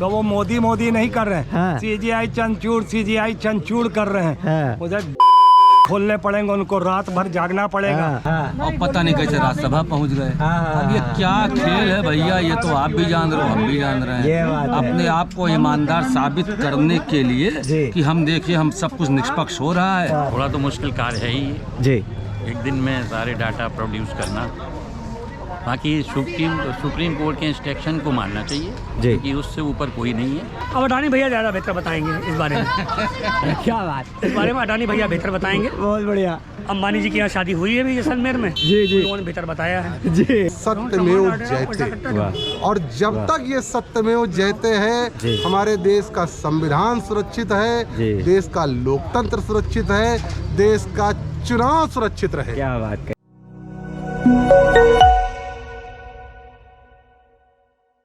तो वो मोदी नहीं कर रहे हैं। हाँ। सीजीआई चंचूड़ कर रहे हैं। उधर खोलने पड़ेंगे उनको, रात भर जागना पड़ेगा। अब पता नहीं कैसे राज्यसभा पहुंच गए। अब ये क्या खेल है भैया, ये तो आप भी जान रहे हो, हम भी जान रहे हैं। अपने आप को ईमानदार साबित करने के लिए कि हम देखिए हम सब कुछ निष्पक्ष हो रहा है। थोड़ा तो मुश्किल कार्य है ही जी, एक दिन में सारे डाटा प्रोड्यूस करना। बाकी सुप्रीम कोर्ट के इंस्ट्रक्शन को मानना चाहिए जी, कि उससे ऊपर कोई नहीं है। अब अडानी भैया ज़्यादा बेहतर बताएंगे इस बारे में। क्या बात, इस बारे में अडानी भैया बेहतर बताएंगे। बहुत बढ़िया। अंबानी जी की यहाँ शादी हुई है भी जैसलमेर में। जी, उन्होंने बेहतर बताया है। जी। सत्यमेव जयते, और जब तक ये सत्यमेव जयते है, हमारे देश का संविधान सुरक्षित है, देश का लोकतंत्र सुरक्षित है, देश का चुनाव सुरक्षित रहे। क्या बात है।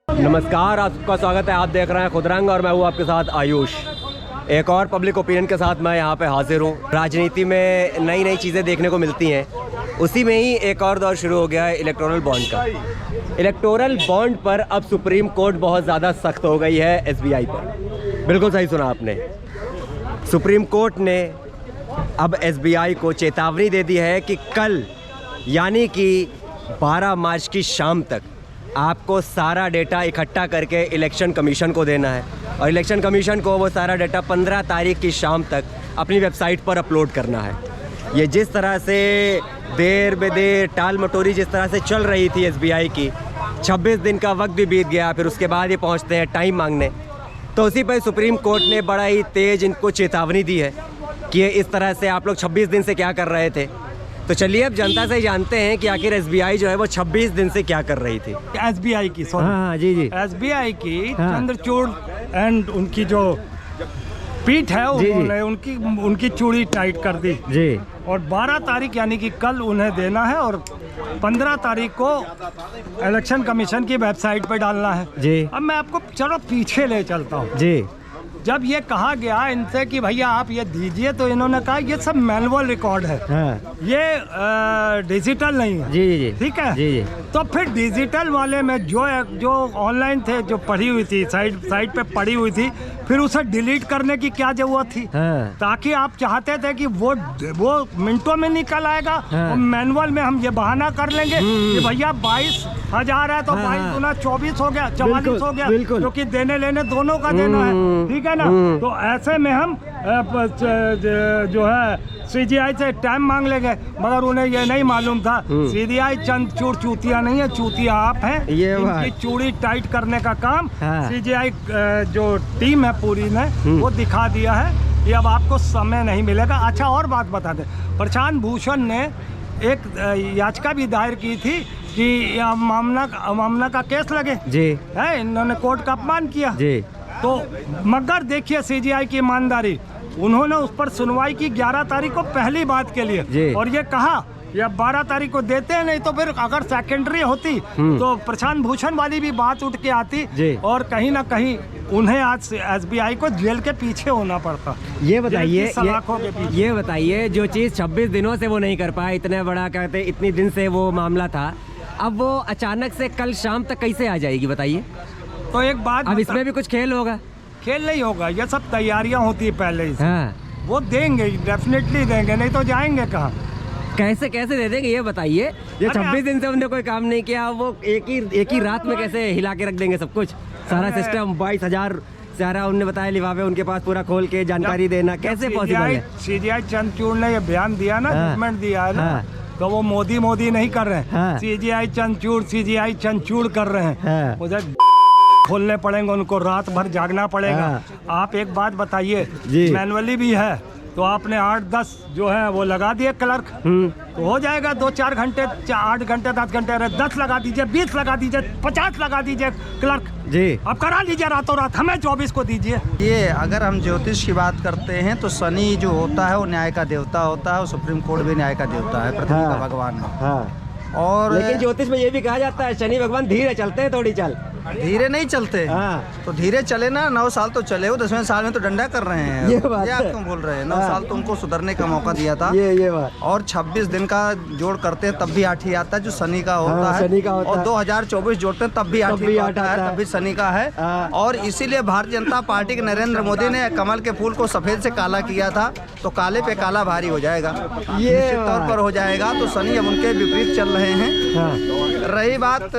नमस्कार, आपका स्वागत है। आप देख रहे हैं खुदरंग और मैं हूँ आपके साथ आयुष। एक और पब्लिक ओपिनियन के साथ मैं यहाँ पे हाजिर हूँ। राजनीति में नई नई चीज़ें देखने को मिलती हैं, उसी में ही एक और दौर शुरू हो गया है इलेक्टोरल बॉन्ड का। इलेक्टोरल बॉन्ड पर अब सुप्रीम कोर्ट बहुत ज़्यादा सख्त हो गई है एसबीआई पर। बिल्कुल सही सुना आपने। सुप्रीम कोर्ट ने अब एसबीआई को चेतावनी दे दी है कि कल यानी कि 12 मार्च की शाम तक आपको सारा डेटा इकट्ठा करके इलेक्शन कमीशन को देना है, और इलेक्शन कमीशन को वो सारा डेटा 15 तारीख की शाम तक अपनी वेबसाइट पर अपलोड करना है। ये जिस तरह से देर बेदेर टाल मटोरी जिस तरह से चल रही थी एसबीआई की, 26 दिन का वक्त भी बीत गया, फिर उसके बाद ये पहुंचते हैं टाइम मांगने। तो उसी पर सुप्रीम कोर्ट ने बड़ा ही तेज इनको चेतावनी दी है कि ये इस तरह से आप लोग 26 दिन से क्या कर रहे थे। तो चलिए अब जनता से जानते हैं कि आखिर एसबीआई जो है वो 26 दिन से क्या कर रही थी। एसबीआई की जी जी, एसबीआई की चंद्रचूड़ एंड उनकी जो पीठ है उन्होंने उनकी चूड़ी टाइट कर दी जी, और 12 तारीख यानी कि कल उन्हें देना है, और 15 तारीख को इलेक्शन कमीशन की वेबसाइट पे डालना है जी। अब मैं आपको चलो पीछे ले चलता हूँ जी। जब ये कहा गया इनसे कि भैया आप ये दीजिए, तो इन्होंने कहा ये सब मैनुअल रिकॉर्ड है। ये डिजिटल नहीं है। जी जी, ठीक है जी जी। तो फिर डिजिटल वाले में जो ऑनलाइन थे, जो पड़ी हुई थी साइट पे पड़ी हुई थी, फिर उसे डिलीट करने की क्या जरूरत थी? ताकि आप चाहते थे कि वो मिनटों में निकल आएगा, और मैनुअल में हम ये बहाना कर लेंगे कि भैया 22,000 है तो 22 गुना 24 हो गया, 44 हो गया, क्योंकि देने लेने दोनों का देना है। ठीक है ना? तो ऐसे में हम जो है सीजीआई से टाइम मांग लेंगे, मगर उन्हें ये नहीं मालूम था सीजीआई चंद चूतिया नहीं है, चूतिया आप हैं। इनकी चूड़ी टाइट करने का काम सीजीआई जो टीम है पूरी ने वो दिखा दिया है। ये अब आपको समय नहीं मिलेगा। अच्छा, और बात बता दें, प्रशांत भूषण ने एक याचिका भी दायर की थी कि मामला का केस लगे जी है, इन्होंने कोर्ट का अपमान किया जी। तो मगर देखिए सीजीआई की ईमानदारी, उन्होंने उस पर सुनवाई की 11 तारीख को पहली बात के लिए, और ये कहा या 12 तारीख को देते हैं, नहीं तो फिर अगर सेकेंडरी होती तो प्रशांत भूषण वाली भी बात उठ के आती, और कहीं ना कहीं उन्हें आज एसबीआई को जेल के पीछे होना पड़ता। ये बताइए जो चीज़ 26 दिनों से वो नहीं कर पाए, इतना बड़ा कहते इतनी दिन से वो मामला था, अब वो अचानक से कल शाम तक कैसे आ जाएगी बताइए? तो एक बात, अब इसमें भी कुछ खेल होगा? खेल नहीं होगा, ये सब तैयारियां होती है पहले ही से। वो देंगे, डेफिनेटली देंगे, नहीं तो जाएंगे कहाँ? कैसे दे देंगे ये बताइए? ये 26 दिन से उन्होंने कोई काम नहीं किया, वो एक ही रात में कैसे हिला के रख देंगे सब कुछ, सारा सिस्टम? 22,000 सारा उन्होंने बताया लिफाफे उनके पास पूरा खोल के जानकारी देना कैसे पॉसिबल है? सीजीआई चंद्रचूड़ ने ये बयान दिया ना, जजमेंट दिया है ना, तो वो मोदी नहीं कर रहे हैं। सीजीआई चंचूड़ कर रहे हैं। उधर खोलने पड़ेंगे उनको, रात भर जागना पड़ेगा। आप एक बात बताइए, मैनुअली भी है तो आपने 8-10 जो है वो लगा दिए क्लर्क, तो हो जाएगा 2-4 घंटे, 8 घंटे 10 घंटे, 10 लगा दीजिए, 20 लगा दीजिए, 50 लगा दीजिए क्लर्क जी। अब करा लीजिए रातों रात, हमें 24 को दीजिए। ये अगर हम ज्योतिष की बात करते हैं तो शनि जो होता है वो न्याय का देवता होता है, और सुप्रीम कोर्ट भी न्याय का देवता है, पृथ्वी का भगवान है। और लेकिन ज्योतिष में ये भी कहा जाता है शनि भगवान धीरे चलते हैं, थोड़ी चल धीरे नहीं चलते। तो धीरे चले ना, 9 साल तो चले हो, 10वें साल में तो डंडा कर रहे हैं। ये बात आप है। क्यों बोल रहे हैं? 9 साल तो उनको सुधरने का मौका दिया था। ये बात। और 26 दिन का जोड़ करते हैं तब भी 8 ही आता है, जो शनि का होता है। शनि का होता और है। 2024 जोड़ते हैं तब भी 8 ही आता है, तब भी शनि का है। और इसीलिए भारतीय जनता पार्टी के नरेंद्र मोदी ने कमल के फूल को सफेद से काला किया था, तो काले पे काला भारी हो जाएगा, ये निश्चित तौर पर हो जाएगा। तो शनि अब उनके विपरीत चल रहे हैं। रही बात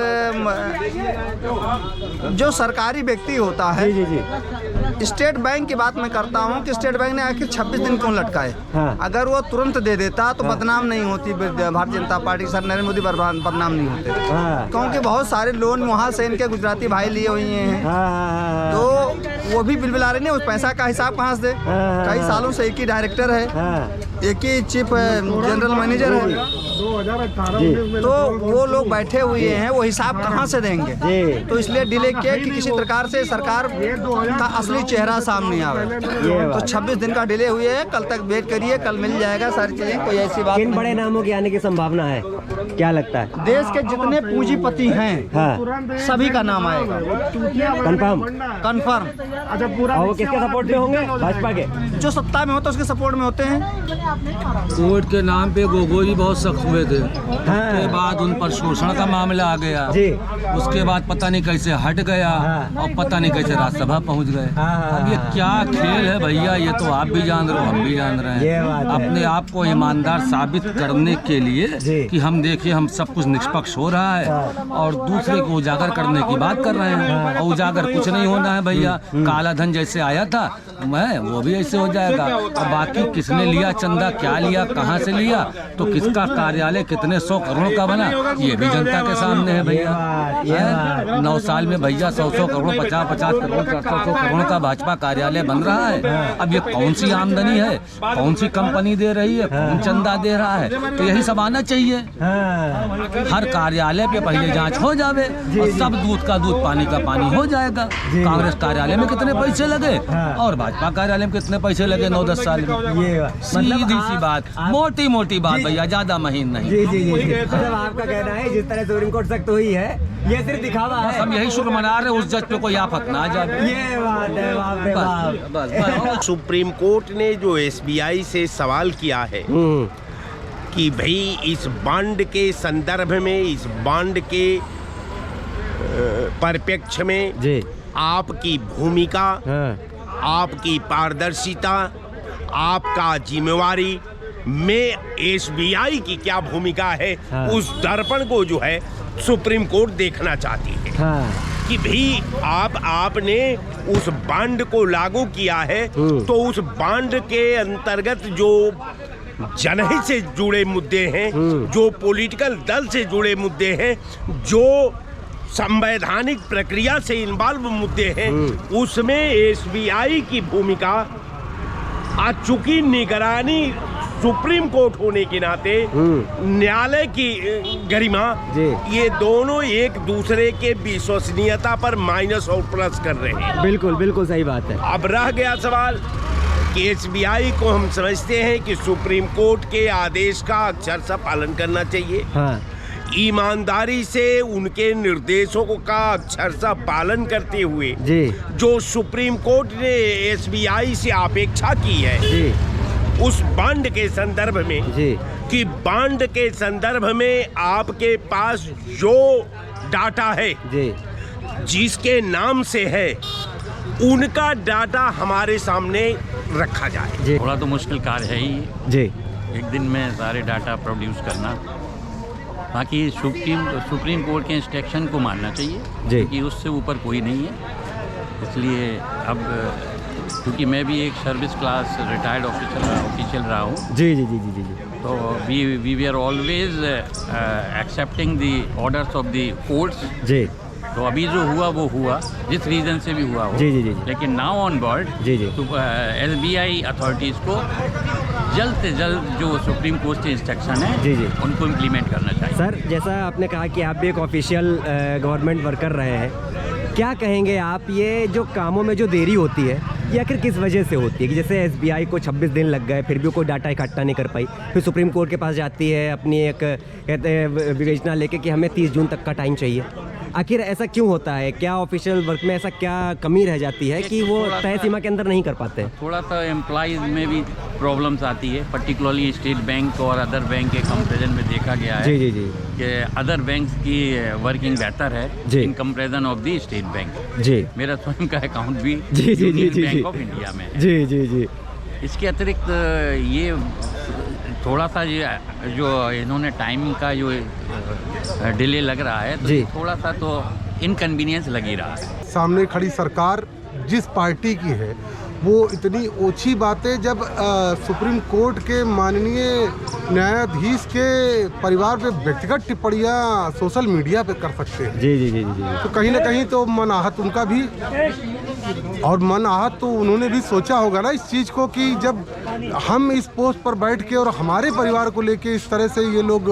जो सरकारी व्यक्ति होता है, स्टेट बैंक की बात मैं करता हूँ कि स्टेट बैंक ने आखिर 26 दिन क्यों लटकाए। अगर वो तुरंत दे देता तो बदनाम नहीं होती भारतीय जनता पार्टी, सर नरेंद्र मोदी बदनाम नहीं होते, क्योंकि बहुत सारे लोन वहाँ से इनके गुजराती भाई लिए हुए हैं। तो वो भी बिलबिला रहे हैं, उस पैसा का हिसाब कहाँ से दे? कई सालों से एक ही डायरेक्टर है, एक ही चीफ जनरल मैनेजर है, तो वो लोग बैठे हुए हैं, वो हिसाब कहाँ से देंगे? तो इसलिए डिले किया कि किसी प्रकार से सरकार का असली चेहरा सामने आवे। तो 26 दिन का डिले हुए है, कल तक वेट करिए, कल मिल जाएगा सारी चीजें, कोई ऐसी बात किन नहीं। बड़े नामों की आने की संभावना है, क्या लगता है? देश के जितने पूंजीपति हैं सभी का नाम आएगा, कंफर्म। और वो किसके सपोर्ट में होंगे? भाजपा के। जो सत्ता में होता है उसके सपोर्ट में होते हैं। कोर्ट के नाम पे गोगोई बहुत सख्त हुए थे, उसके बाद उन पर शोषण का मामला आ गया, उसके बाद पता नहीं कैसे हट गया, और पता नहीं कैसे राज्यसभा पहुंच गए। अब ये क्या खेल है भैया, ये तो आप भी जान रहे हो, हम भी जान रहे हैं। अपने आप को ईमानदार साबित करने के लिए कि हम देखिए हम सब कुछ निष्पक्ष हो रहा है, और दूसरे को उजागर करने की बात कर रहे हैं। और उजागर कुछ नहीं होना है भैया, काला धन जैसे आया था मैं वो भी ऐसे हो जाएगा। और बाकी किसने लिया चंदा, क्या लिया, कहाँ से लिया, तो किसका कार्यालय कितने 100 करोड़ का बना, ये भी जनता के सामने है भैया। 9 साल में भैया 100 करोड़, 50 करोड़, 400 करोड़ का भाजपा कार्यालय बन रहा है। अब ये कौन सी आमदनी है, कौन सी कंपनी दे रही है, कौन चंदा दे रहा है, तो यही सब आना चाहिए। हर कार्यालय पे पहले जांच हो जावे, और सब दूध का दूध, पानी का पानी हो जाएगा। कांग्रेस कार्यालय में कितने पैसे लगे और भाजपा कार्यालय में कितने पैसे लगे 9-10 साल में, सीधी सी बात, मोटी मोटी बात भैया, ज्यादा महीन नहीं। मतलब आपका कहना है जिस तरह सुप्रीम कोर्ट सख्त हुई है, ये सिर्फ दिखावा है। हम यही शुक्र मना रहे हैं उस जज पे कोई आफत ना आ जाए। ये बात है, बाप रे बाप। बस सुप्रीम कोर्ट ने जो एसबीआई से सवाल किया है कि भाई इस बॉन्ड के संदर्भ में, इस बॉन्ड के परिप्रेक्ष्य में आपकी भूमिका, आपकी पारदर्शिता, आपका जिम्मेवारी में एसबीआई की क्या भूमिका है, उस दर्पण को जो है सुप्रीम कोर्ट देखना चाहती है। कि भाई आपने उस बॉन्ड को लागू किया है, तो उस बॉन्ड के अंतर्गत जो जनहित से जुड़े मुद्दे हैं, जो पॉलिटिकल दल से जुड़े मुद्दे हैं, जो संवैधानिक प्रक्रिया से इन्वॉल्व मुद्दे हैं, उसमें एसबीआई की भूमिका, चूंकि निगरानी सुप्रीम कोर्ट होने के नाते न्यायालय की गरिमा, ये दोनों एक दूसरे के विश्वसनीयता पर माइनस और प्लस कर रहे हैं। बिल्कुल बिल्कुल सही बात है। अब रह गया सवाल कि एसबीआई को हम समझते हैं कि सुप्रीम कोर्ट के आदेश का अक्षरशः पालन करना चाहिए, ईमानदारी से उनके निर्देशों का अक्षरशः पालन करते हुए जो सुप्रीम कोर्ट ने एसबीआई से अपेक्षा की है उस बॉन्ड के संदर्भ में, कि बॉन्ड के संदर्भ में आपके पास जो डाटा है, जिसके नाम से है, उनका डाटा हमारे सामने रखा जाए। थोड़ा तो मुश्किल कार्य है ही एक दिन में सारे डाटा प्रोड्यूस करना। बाकी सुप्रीम कोर्ट के इंस्ट्रक्शन को मानना चाहिए, क्योंकि उससे ऊपर कोई नहीं है। इसलिए अब क्योंकि मैं भी एक सर्विस क्लास रिटायर्ड ऑफिशियल रहा हूँ, जी, तो we are always accepting the orders of the courts. तो अभी जो हुआ वो हुआ, जिस रीज़न से भी हुआ हो, लेकिन now on board SBI authorities को जल्द से जल्द जो सुप्रीम कोर्ट के इंस्ट्रक्शन है उनको इम्प्लीमेंट करना चाहिए। सर, जैसा आपने कहा कि आप भी एक ऑफिशियल गवर्नमेंट वर्कर रहे हैं, क्या कहेंगे आप, ये जो कामों में जो देरी होती है ये आखिर किस वजह से होती है? कि जैसे एसबीआई को 26 दिन लग गए, फिर भी कोई डाटा इकट्ठा नहीं कर पाई, फिर सुप्रीम कोर्ट के पास जाती है अपनी एक कहते हैं विवेचना लेके कि हमें 30 जून तक का टाइम चाहिए। आखिर ऐसा क्यों होता है? क्या ऑफिशियल वर्क में ऐसा क्या कमी रह जाती है कि वो तय सीमा के अंदर नहीं कर पाते? थोड़ा सा एम्प्लॉयज़ में भी प्रॉब्लम्स आती है, पर्टिकुलरली स्टेट बैंक और अदर बैंक के कंपैरिजन में देखा गया है जी जी जी कि अदर बैंक्स की वर्किंग बेहतर है जी। In comparison of the State Bank. जी मेरा स्वयं का अकाउंट भी जी जी जी यूनियन जी बैंक जी ऑफ इंडिया में है। जी जी जी इसके अतिरिक्त ये थोड़ा सा ये जो इन्होंने टाइम का जो डिले लग रहा है तो जी। थोड़ा सा तो इनकन्वीनियंस लग ही रहा है। सामने खड़ी सरकार जिस पार्टी की है वो इतनी ओछी बातें जब सुप्रीम कोर्ट के माननीय न्यायाधीश के परिवार पे व्यक्तिगत टिप्पणियां सोशल मीडिया पे कर सकते हैं। जी जी जी जी जी तो कहीं ना कहीं तो मन आहत उनका भी, और मन आहत तो उन्होंने भी सोचा होगा ना इस चीज़ को कि जब हम इस पोस्ट पर बैठ के और हमारे परिवार को लेके इस तरह से ये लोग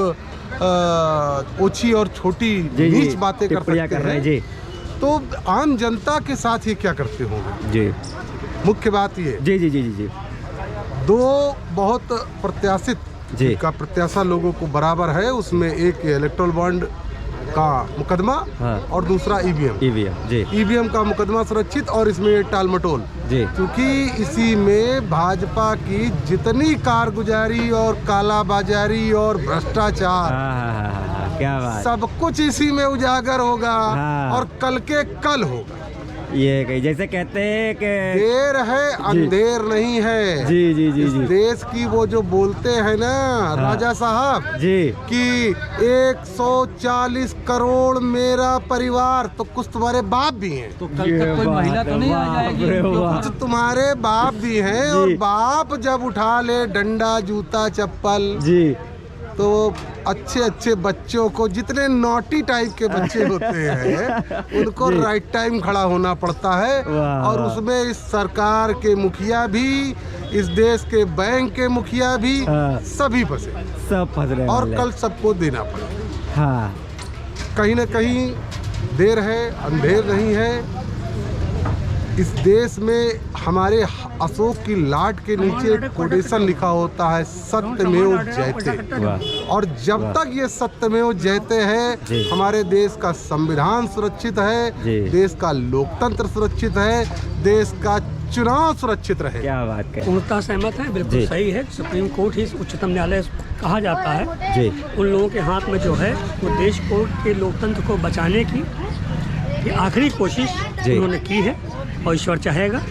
ओछी और छोटी नीच बातें कर सकते हैं जी। तो आम जनता के साथ ये क्या करते होंगे? जी मुख्य बात ये जी जी जी जी जी दो बहुत प्रत्याशित जी। का प्रत्याशा लोगों को बराबर है, उसमें एक इलेक्ट्रल बॉन्ड का मुकदमा हाँ। और दूसरा ईवीएम जी ईवीएम का मुकदमा सुरक्षित और इसमें टालमटोल जी। क्योंकि इसी में भाजपा की जितनी कारगुजारी और कालाबाजारी और भ्रष्टाचार क्या बात, सब कुछ इसी में उजागर होगा हाँ। और कल के कल होगा। ये कहीं जैसे कहते हैं कि देर है अंधेर नहीं है। जी जी जी इस जी देश की वो जो बोलते हैं ना राजा साहब जी कि 140 करोड़ मेरा परिवार, तो कुछ तुम्हारे बाप भी हैं, तो कल तक कोई महिला तो नहीं आ जाएगी? कुछ तुम्हारे बाप भी हैं, और बाप जब उठा ले डंडा जूता चप्पल जी तो अच्छे अच्छे बच्चों को, जितने नॉटी टाइप के बच्चे होते हैं उनको राइट टाइम खड़ा होना पड़ता है। और उसमें इस सरकार के मुखिया भी, इस देश के बैंक के मुखिया भी, सभी फंसे, सब फंस रहे हैं और कल सबको देना पड़ेगा। हाँ कहीं ना कहीं देर है अंधेर नहीं है। इस देश में हमारे अशोक की लाट के नीचे कोटेशन लिखा होता है सत्यमेव जयते, और जब तक ये सत्यमेव जयते है हमारे देश का संविधान सुरक्षित है, देश का लोकतंत्र सुरक्षित है, देश का चुनाव सुरक्षित रहे। क्या बात है, पूर्णतः सहमत है, बिल्कुल सही है। सुप्रीम कोर्ट ही उच्चतम न्यायालय कहा जाता है जी। उन लोगों के हाथ में जो है वो देश के लोकतंत्र को बचाने की आखिरी कोशिश उन्होंने की है, और ईश्वर चाहेगा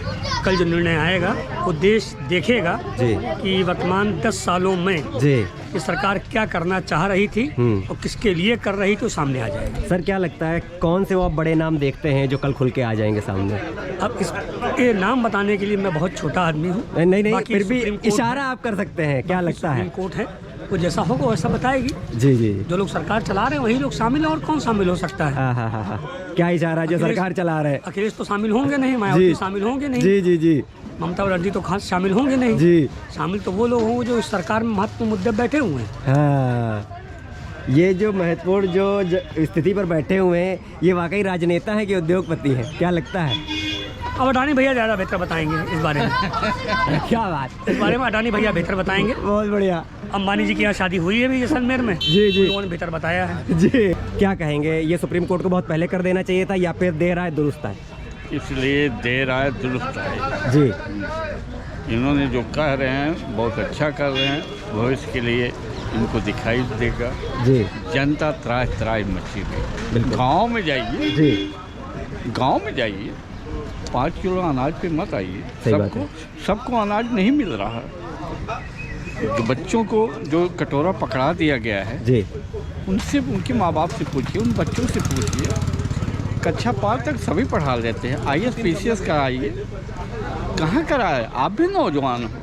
कल जो निर्णय आएगा वो देश देखेगा कि वर्तमान 10 सालों में ये सरकार क्या करना चाह रही थी और किसके लिए कर रही थी, सामने आ जाएगा। सर क्या लगता है कौन से वो आप बड़े नाम देखते हैं जो कल खुल के आ जाएंगे सामने? अब इसके नाम बताने के लिए मैं बहुत छोटा आदमी हूँ। नहीं फिर भी इशारा आप कर सकते हैं, क्या लगता है? सुप्रीम कोर्ट है, वो जैसा होगा वैसा बताएगी। जी जी जो लोग सरकार चला रहे हैं वही लोग शामिल हैं, और कौन शामिल हो सकता है? हाँ। क्या इशारा जो सरकार चला रहे हैं? अखिलेश तो शामिल होंगे नहीं, मायावती शामिल होंगे नहीं, जी जी जी, ममता बनर्जी तो खास शामिल होंगे नहीं जी। शामिल तो वो लोग होंगे जो इस सरकार में महत्वपूर्ण मुद्दे बैठे हुए हैं। हाँ, ये जो महत्वपूर्ण जो स्थिति पर बैठे हुए हैं ये वाकई राजनेता है कि उद्योगपति है, क्या लगता है? अब अडानी भैया ज़्यादा बेहतर बताएंगे इस बारे में। क्या बात, इस बारे में अडानी भैया बेहतर बताएंगे। बहुत बढ़िया। अंबानी जी की यहाँ शादी हुई है भी जैसलमेर में, जी उन्होंने बेहतर बताया है। जी क्या कहेंगे, ये सुप्रीम कोर्ट को बहुत पहले कर देना चाहिए था या फिर देर आए दुरुस्त है? इसलिए देर आए दुरुस्त है जी। इन्होंने जो कह रहे हैं बहुत अच्छा कर रहे हैं, भविष्य के लिए इनको दिखाई देगा जी। जनता त्राही मची हुई। गाँव में जाइए जी, गाँव में जाइए, 5 किलो अनाज पे मत आइए, सबको अनाज नहीं मिल रहा है। तो बच्चों को जो कटोरा पकड़ा दिया गया है जी, उनसे, उनके माँ बाप से पूछिए, उन बच्चों से पूछिए। कक्षा 5 तक सभी पढ़ा लेते हैं, IAS PCS कराइए, कहाँ कराए? आप भी नौजवान हो,